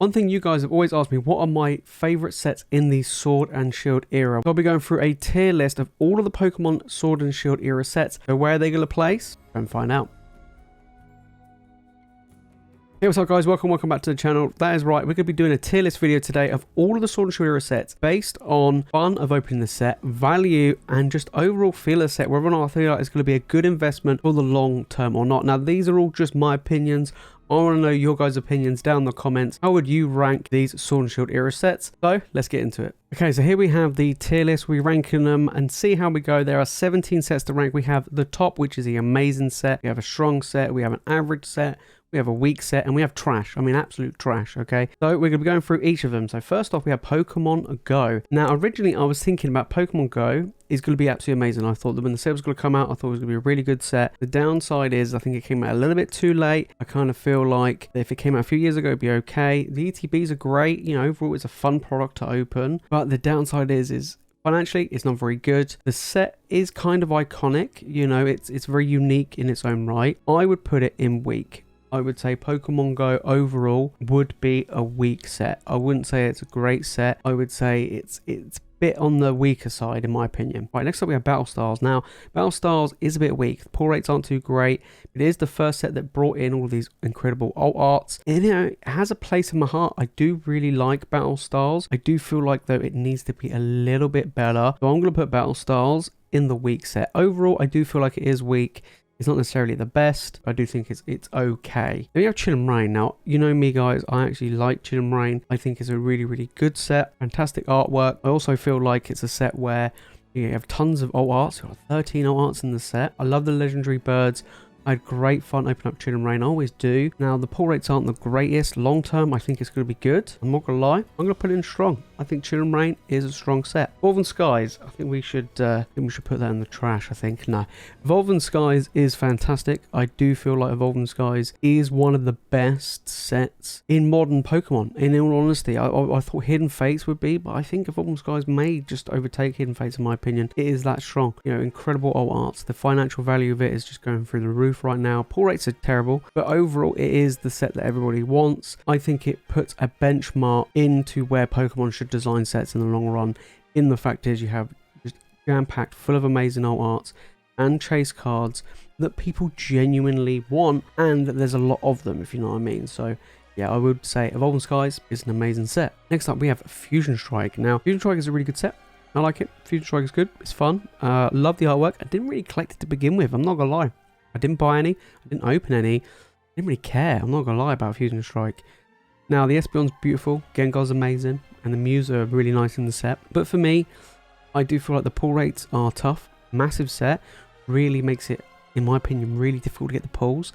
One thing you guys have always asked me, what are my favorite sets in the Sword and Shield era? I'll be going through a tier list of all of the Pokemon Sword and Shield era sets. So where are they going to place? Go and find out. Hey, what's up guys, welcome back to the channel. That is right, we're going to be doing a tier list video today of all of the Sword and Shield era sets based on fun of opening the set, value, and just overall feel of the set, whether or not I feel like it's going to be a good investment for the long term or not. Now these are all just my opinions. I want to know your guys' opinions down in the comments. How would you rank these Sword and Shield era sets? So let's get into it. Okay, so here we have the tier list. We're ranking them and see how we go. There are 17 sets to rank. We have the top, which is the amazing set. We have a strong set. We have an average set. We have a weak set, and we have trash. I mean, absolute trash, okay? So we're going to be going through each of them. So first off, we have Pokemon Go. Now, originally, I was thinking about Pokemon Go is going to be absolutely amazing. I thought that when the set was going to come out, I thought it was going to be a really good set. The downside is I think it came out a little bit too late. I kind of feel like if it came out a few years ago, it'd be okay. The ETBs are great. You know, overall, it's a fun product to open. But the downside is financially, it's not very good. The set is kind of iconic. You know, it's very unique in its own right. I would put it in weak. I would say Pokemon Go overall would be a weak set. I wouldn't say it's a great set. I would say it's a bit on the weaker side in my opinion. Right, next up we have Battle Styles. Now, Battle Styles is a bit weak. The pull rates aren't too great. It is the first set that brought in all these incredible alt arts. And, you know, it has a place in my heart. I do really like Battle Styles. I do feel like, though, it needs to be a little bit better. So I'm going to put Battle Styles in the weak set. Overall, I do feel like it is weak. It's not necessarily the best, but I do think it's okay. Then we have Chill and Rain. Now, you know me guys, I actually like Chill and Rain. I think it's a really, really good set. Fantastic artwork. I also feel like it's a set where you have tons of alt arts. You've got 13 alt arts in the set. I love the legendary birds. I had great fun opening up Chill and Rain. I always do. Now, the pull rates aren't the greatest. Long term, I think it's going to be good. I'm not going to lie. I'm going to put it in strong. I think Chill and Rain is a strong set. Evolving Skies. I think we should put that in the trash, I think. No. Evolving Skies is fantastic. I do feel like Evolving Skies is one of the best sets in modern Pokemon. In all honesty, I thought Hidden Fates would be, but I think Evolving Skies may just overtake Hidden Fates in my opinion. It is that strong. You know, incredible alt arts. The financial value of it is just going through the roof right now. Pull rates are terrible, but overall it is the set that everybody wants. I think it puts a benchmark into where Pokemon should design sets in the long run. In the fact is you have just jam-packed full of amazing alt arts and chase cards that people genuinely want, and there's a lot of them, if you know what I mean. So yeah, I would say Evolving Skies is an amazing set. Next up we have Fusion Strike. Now, Fusion Strike is a really good set. I like it. Fusion Strike is good. It's fun. Love the artwork. I didn't really collect it to begin with. I'm not gonna lie. I didn't buy any. I didn't open any. I didn't really care. I'm not gonna lie about Fusion Strike. Now, the Espeon's beautiful. Gengar's amazing. And the Mews are really nice in the set. But for me, I do feel like the pull rates are tough. Massive set. Really makes it, in my opinion, really difficult to get the pulls.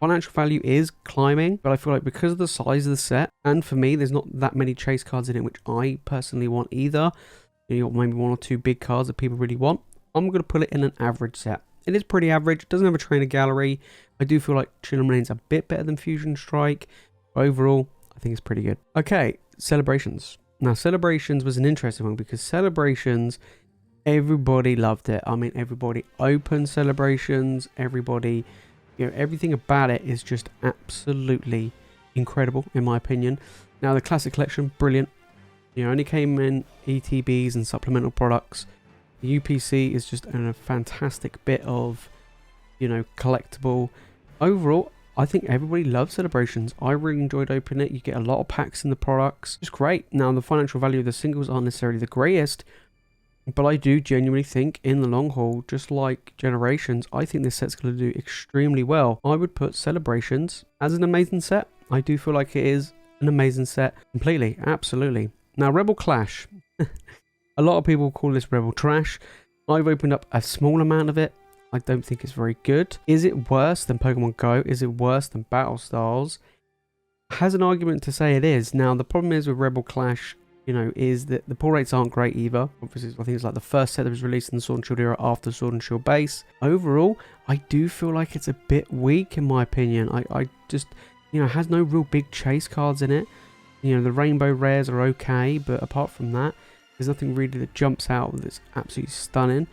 Financial value is climbing, but I feel like because of the size of the set, and for me, there's not that many chase cards in it, which I personally want either. You got maybe one or two big cards that people really want. I'm going to put it in an average set. It is pretty average. It doesn't have a trainer gallery. I do feel like Chill and Rain's a bit better than Fusion Strike. Overall, I think it's pretty good. Okay, Celebrations. Now, Celebrations was an interesting one because Celebrations, everybody loved it. I mean, everybody opened Celebrations. Everybody, you know, everything about it is just absolutely incredible, in my opinion. Now, the Classic Collection, brilliant. You know, only came in ETBs and supplemental products. The UPC is just a fantastic bit of, you know, collectible. Overall, I think everybody loves Celebrations. I really enjoyed opening it. You get a lot of packs in the products. It's great. Now, the financial value of the singles aren't necessarily the greatest, but I do genuinely think in the long haul, just like Generations, I think this set's going to do extremely well. I would put Celebrations as an amazing set. I do feel like it is an amazing set. Completely. Absolutely. Now, Rebel Clash. A lot of people call this Rebel Trash. I've opened up a small amount of it. I don't think it's very good. Is it worse than Pokemon Go? Is it worse than Battle Styles? Has an argument to say it is. Now, the problem is with Rebel Clash, you know, is that the pull rates aren't great either. Obviously, I think it's like the first set that was released in the Sword and Shield era after Sword and Shield base. Overall, I do feel like it's a bit weak in my opinion. I just, you know, it has no real big chase cards in it. You know, the rainbow rares are okay, but apart from that, there's nothing really that jumps out that's absolutely stunning.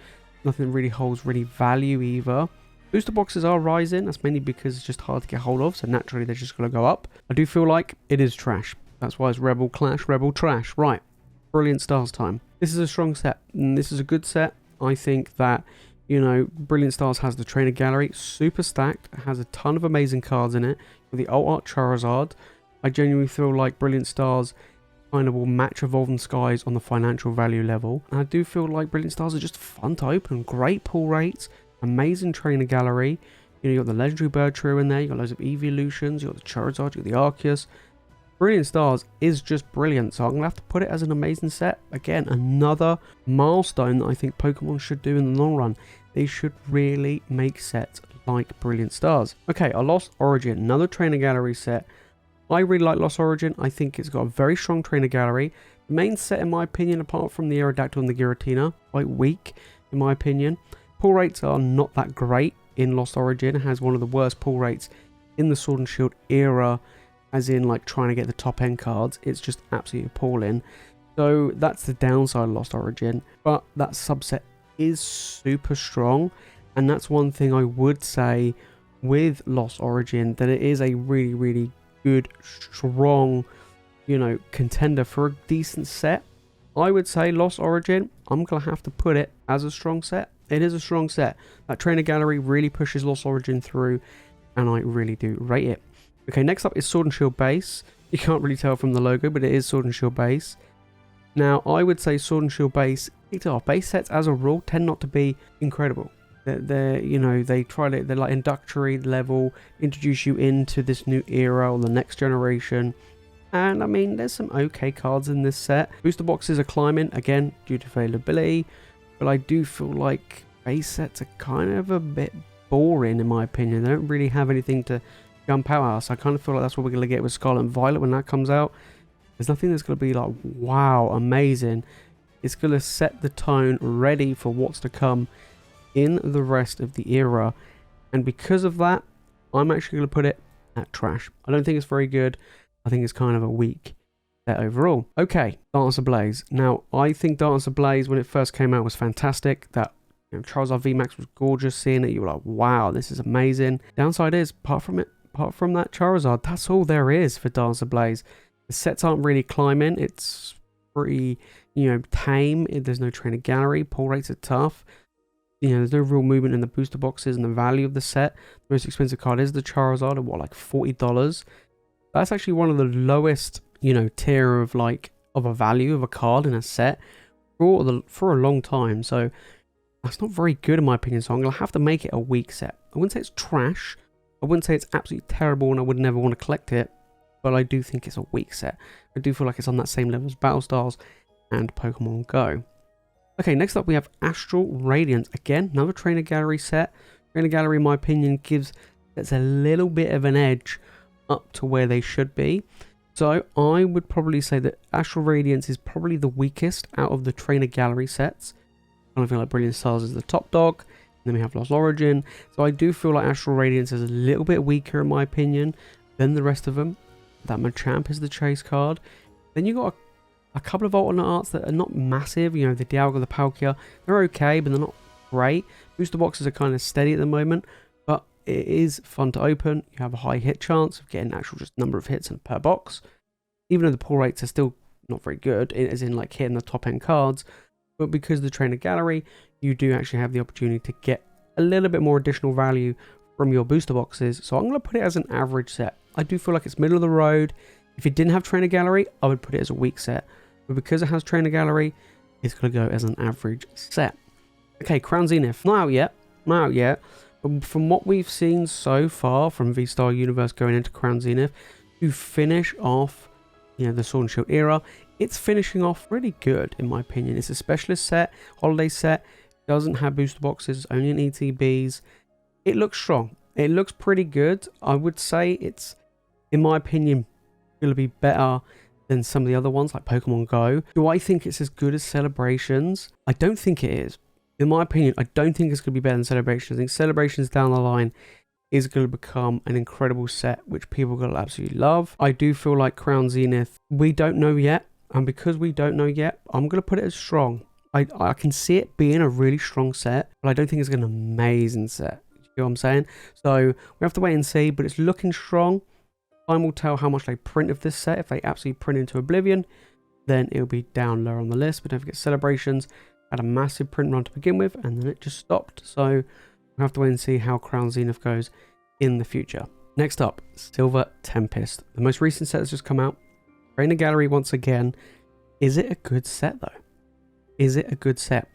Nothing that really holds really value either. Booster boxes are rising. That's mainly because it's just hard to get hold of, so naturally they're just going to go up. I do feel like it is trash. That's why it's Rebel Clash, Rebel Trash. Right, Brilliant Stars time. This is a strong set, and this is a good set. I think that, you know, Brilliant Stars has the trainer gallery, super stacked, has a ton of amazing cards in it, with the Alt Art Charizard. I genuinely feel like Brilliant Stars kind of will match Evolving Skies on the financial value level. And I do feel like Brilliant Stars are just fun to open, great pull rates, amazing trainer gallery. You know, you got the Legendary Bird Trio in there, you got loads of evolutions, you got the Charizard, you got the Arceus. Brilliant Stars is just brilliant, so I'm going to have to put it as an amazing set. Again, another milestone that I think Pokemon should do in the long run. They should really make sets like Brilliant Stars. Okay, a Lost Origin, another trainer gallery set. I really like Lost Origin. I think it's got a very strong trainer gallery. The main set, in my opinion, apart from the Aerodactyl and the Giratina, quite weak, in my opinion. Pull rates are not that great in Lost Origin. It has one of the worst pull rates in the Sword and Shield era, as in like trying to get the top end cards. It's just absolutely appalling. So that's the downside of Lost Origin. But that subset is super strong. And that's one thing I would say with Lost Origin, that it is a really, really good, strong, you know, contender for a decent set. I would say Lost Origin, I'm going to have to put it as a strong set. It is a strong set. That trainer gallery really pushes Lost Origin through, and I really do rate it. Okay, next up is Sword and Shield base. You can't really tell from the logo, but it is Sword and Shield base. Now, I would say Sword and Shield base, base sets as a rule tend not to be incredible. They're you know, they're like introductory level, introduce you into this new era or the next generation. And I mean, there's some okay cards in this set. Booster boxes are climbing, again, due to availability. But I do feel like base sets are kind of a bit boring, in my opinion. They don't really have anything to jump out. So I kind of feel like that's what we're going to get with Scarlet and Violet when that comes out. There's nothing that's going to be like, wow, amazing. It's going to set the tone ready for what's to come in the rest of the era. And because of that, I'm actually going to put it at trash. I don't think it's very good. I think it's kind of a weak set overall. Okay, Dancer Blaze. Now, I think Dancer Blaze, when it first came out, was fantastic. That, you know, Charizard VMAX was gorgeous. Seeing it, you were like, wow, this is amazing. Downside is, apart from that Charizard, that's all there is for Dancer Blaze. The sets aren't really climbing. It's pretty, you know, tame. There's no trainer gallery. Pull rates are tough. You know, there's no real movement in the booster boxes and the value of the set. The most expensive card is the Charizard at what, like $40? That's actually one of the lowest, you know, tier of like of a value of a card in a set for a long time. So that's not very good in my opinion. So I'm gonna have to make it a weak set. I wouldn't say it's trash. I wouldn't say it's absolutely terrible and I would never want to collect it. But I do think it's a weak set. I do feel like it's on that same level as Battlestars and Pokemon Go. Okay, next up we have Astral Radiance. Again, another trainer gallery set. Trainer gallery, in my opinion, gives a little bit of an edge up to where they should be. So I would probably say that Astral Radiance is probably the weakest out of the trainer gallery sets. I feel like Brilliant Stars is the top dog. And then we have Lost Origin. So I do feel like Astral Radiance is a little bit weaker in my opinion than the rest of them. That Machamp is the chase card. Then you got a couple of alternate arts that are not massive. You know, the Dialga, the Palkia, they're okay, but they're not great. Booster boxes are kind of steady at the moment, but it is fun to open. You have a high hit chance of getting actual just number of hits per box. Even though the pull rates are still not very good, as in like hitting the top end cards, but because of the trainer gallery, you do actually have the opportunity to get a little bit more additional value from your booster boxes. So I'm going to put it as an average set. I do feel like it's middle of the road. If it didn't have trainer gallery, I would put it as a weak set. But because it has trainer gallery, it's going to go as an average set. Okay, Crown Zenith. Not out yet. But from what we've seen so far from V-Star Universe going into Crown Zenith, to finish off, you know, the Sword and Shield era, it's finishing off really good in my opinion. It's a specialist set, holiday set, doesn't have booster boxes, only an ETBs. It looks strong. It looks pretty good. I would say it's, in my opinion, going to be better than some of the other ones like Pokemon Go. Do I think it's as good as Celebrations? I don't think it is. In my opinion, I don't think it's going to be better than Celebrations. I think Celebrations down the line is going to become an incredible set which people are going to absolutely love. I do feel like Crown Zenith, we don't know yet. And because we don't know yet, I'm going to put it as strong. I can see it being a really strong set, but I don't think it's an amazing set. You know what I'm saying? So we have to wait and see, but it's looking strong. Time will tell how much they print of this set. If they absolutely print into oblivion, then it'll be down lower on the list. But don't forget, Celebrations had a massive print run to begin with, and then it just stopped. So we'll have to wait and see how Crown Zenith goes in the future. Next up, Silver Tempest. The most recent set has just come out. Trainer Gallery once again. Is it a good set though? Is it a good set?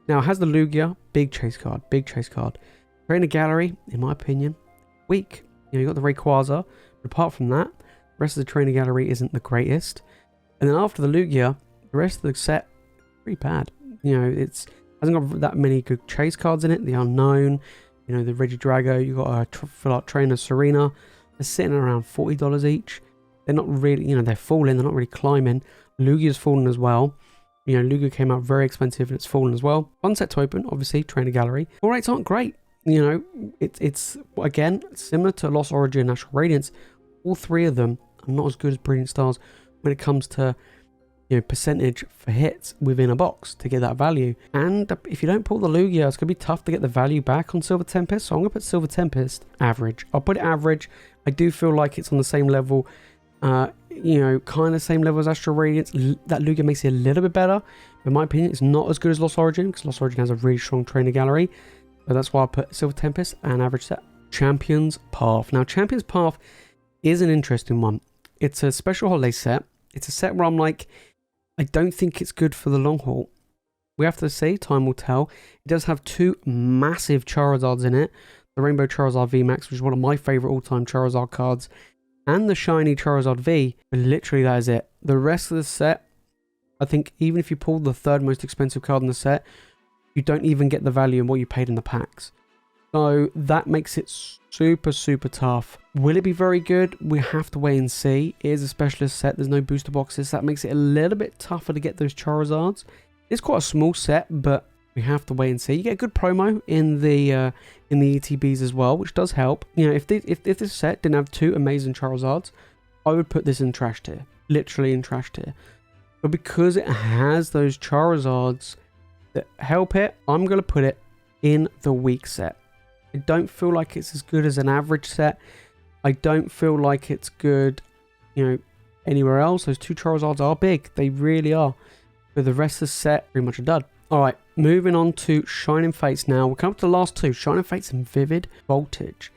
Now it has the Lugia, big chase card, big chase card. Trainer Gallery, in my opinion, weak. You know, you got the Rayquaza, but apart from that, the rest of the Trainer Gallery isn't the greatest. And then after the Lugia, the rest of the set, pretty bad. You know, it's hasn't got that many good chase cards in it. The Unknown, you know, the Regidrago, you got a full art trainer Serena. They're sitting around $40 each. They're not really, you know, they're falling. They're not really climbing. Lugia's fallen as well. You know, Lugia came out very expensive and it's fallen as well. Fun set to open, obviously, Trainer Gallery. All rates aren't great. You know, it's again similar to Lost Origin, Astral Radiance. All three of them are not as good as Brilliant Stars when it comes to, you know, percentage for hits within a box to get that value. And if you don't pull the Lugia, it's going to be tough to get the value back on Silver Tempest. So I'm going to put Silver Tempest average. I'll put it average. I do feel like it's on the same level, you know, kind of same level as Astral Radiance. That Lugia makes it a little bit better. In my opinion, it's not as good as Lost Origin because Lost Origin has a really strong Trainer Gallery. So that's why I put Silver Tempest and average set. Champions Path. Now, Champions Path is an interesting one. It's a special holiday set. It's a set where I'm like, I don't think it's good for the long haul. We have to see. Time will tell. It does have two massive Charizards in it. The Rainbow Charizard VMAX, which is one of my favourite all-time Charizard cards. And the shiny Charizard V. But literally, that is it. The rest of the set, I think even if you pull the third most expensive card in the set, you don't even get the value in what you paid in the packs. So that makes it super, super tough. Will it be very good? We have to wait and see. It is a specialist set. There's no booster boxes. That makes it a little bit tougher to get those Charizards. It's quite a small set, but we have to wait and see. You get a good promo in the ETBs as well, which does help. You know, if this set didn't have two amazing Charizards, I would put this in trash tier. Literally in trash tier. But because it has those Charizards that help it, I'm going to put it in the weak set. I don't feel like it's as good as an average set. I don't feel like it's good, you know, anywhere else. Those two Charizards are big. They really are. But the rest of the set, pretty much a dud. Alright, moving on to Shining Fates now. We'll come up to the last two, Shining Fates and Vivid Voltage.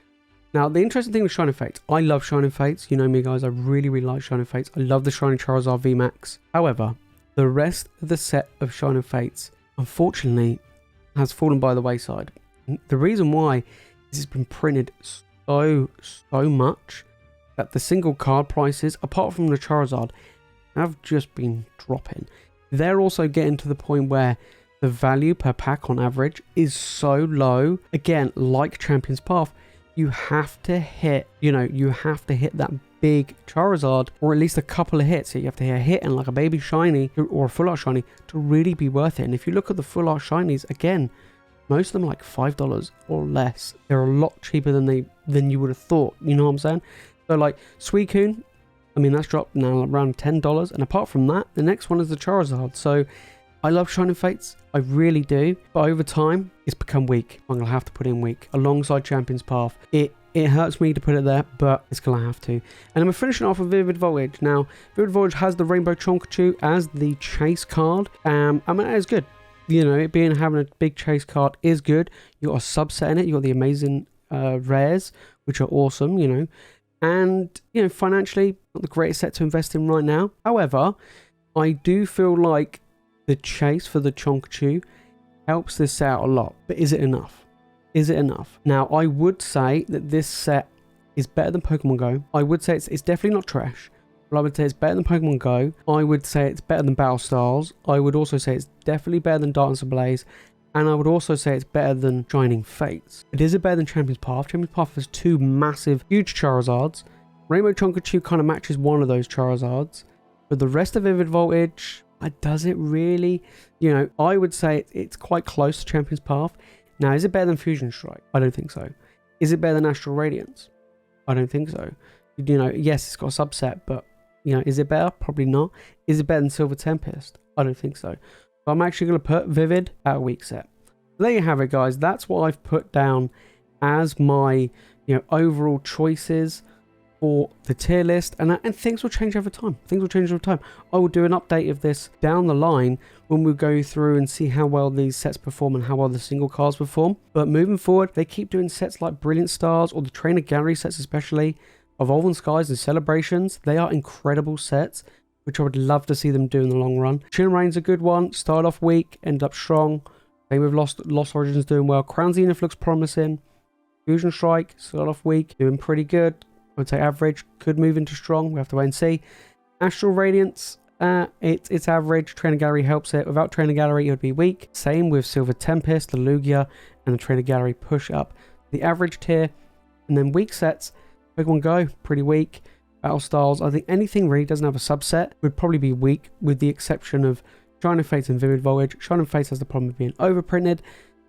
Now, the interesting thing with Shining Fates, I love Shining Fates. You know me, guys. I really, really like Shining Fates. I love the Shining Charizard VMAX. However, the rest of the set of Shining Fates, unfortunately, has fallen by the wayside. The reason why is it's been printed so much that the single card prices, apart from the Charizard, have just been dropping. They're also getting to the point where the value per pack on average is so low. Again, like Champions Path, you have to hit, you know, you have to hit that big Charizard, or at least a couple of hits. So you have to hit a hit and like a baby shiny or a full art shiny to really be worth it. And if you look at the full art shinies, again, most of them are like $5 or less. They're a lot cheaper than you would have thought. You know what I'm saying? So like Suicune, I mean, that's dropped now around $10. And apart from that, the next one is the Charizard. So I love Shining Fates. I really do. But over time, it's become weak. I'm going to have to put in weak alongside Champions Path. It hurts me to put it there, but it's going to have to. And I'm finishing off with Vivid Voltage. Now, Vivid Voltage has the Rainbow Chonkachu as the chase card. I mean, it is good. You know, it being having a big chase card is good. You got a subset in it. You got the amazing rares, which are awesome, you know. And, you know, financially, not the greatest set to invest in right now. However, I do feel like the chase for the Chonkachu helps this set out a lot. But is it enough? Is it enough? Now, I would say that this set is better than Pokemon Go. I would say it's definitely not trash. But I would say it's better than Pokemon Go. I would say it's better than Battle Stars. I would also say it's definitely better than Darkness Ablaze. And I would also say it's better than Shining Fates. But is it better than Champions Path? Champions Path has two massive, huge Charizards. Rainbow Chonkachu kind of matches one of those Charizards. But the rest of Vivid Voltage, does it really? You know, I would say it's quite close to Champions Path. Now, is it better than Fusion Strike? I don't think so. Is it better than Astral Radiance? I don't think so. You know, yes, it's got a subset, but, you know, is it better? Probably not. Is it better than Silver Tempest? I don't think so. So I'm actually going to put Vivid at a weak set. There you have it, guys. That's what I've put down as my, you know, overall choices for the tier list, and things will change over time. Things will change over time. I will do an update of this down the line when we go through and see how well these sets perform and how well the single cards perform. But moving forward, they keep doing sets like Brilliant Stars or the Trainer Gallery sets, especially Evolving Skies and Celebrations. They are incredible sets, which I would love to see them do in the long run. Chin Rain's a good one. Started off weak, ended up strong. Same with Lost Origins doing well. Crown Zenith looks promising. Fusion Strike started off weak, doing pretty good. I'd say average, could move into strong. We have to wait and see. Astral Radiance, it's average. Trainer Gallery helps it. Without Trainer Gallery, it would be weak. Same with Silver Tempest, the Lugia, and the Trainer Gallery push up the average tier. And then weak sets, Pokemon Go, pretty weak. Battle Styles, I think anything really doesn't have a subset would probably be weak, with the exception of Shining Fates and Vivid Voltage. Shining Fates has the problem of being overprinted,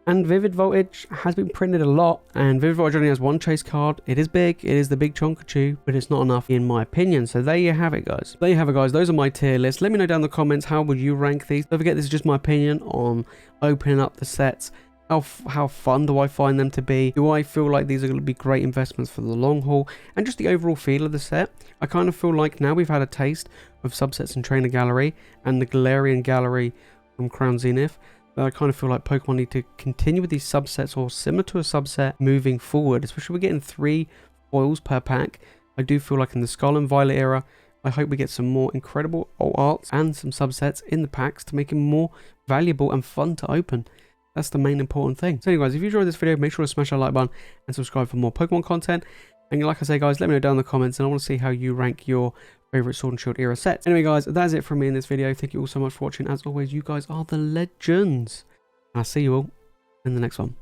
and Vivid Voltage has been printed a lot, and Vivid Voltage only has one chase card. It is big, it is the big Chonkachu, but it's not enough in my opinion. So there you have it, guys. There you have it, guys. Those are my tier lists. Let me know down in the comments, how would you rank these? Don't forget, this is just my opinion on opening up the sets. How fun do I find them to be? Do I feel like these are going to be great investments for the long haul? And just the overall feel of the set. I kind of feel like now we've had a taste of subsets in Trainer Gallery and the Galarian Gallery from Crown Zenith, but I kind of feel like Pokemon need to continue with these subsets or similar to a subset moving forward, especially we're getting 3 foils per pack. I do feel like in the Scarlet and Violet era, I hope we get some more incredible alt arts and some subsets in the packs to make it more valuable and fun to open. That's the main important thing. So anyway, guys, if you enjoyed this video, make sure to smash that like button and subscribe for more Pokemon content. And like I say, guys, let me know down in the comments, and I want to see how you rank your favorite Sword and Shield era sets. Anyway, guys, that is it from me in this video. Thank you all so much for watching. As always, you guys are the legends. And I'll see you all in the next one.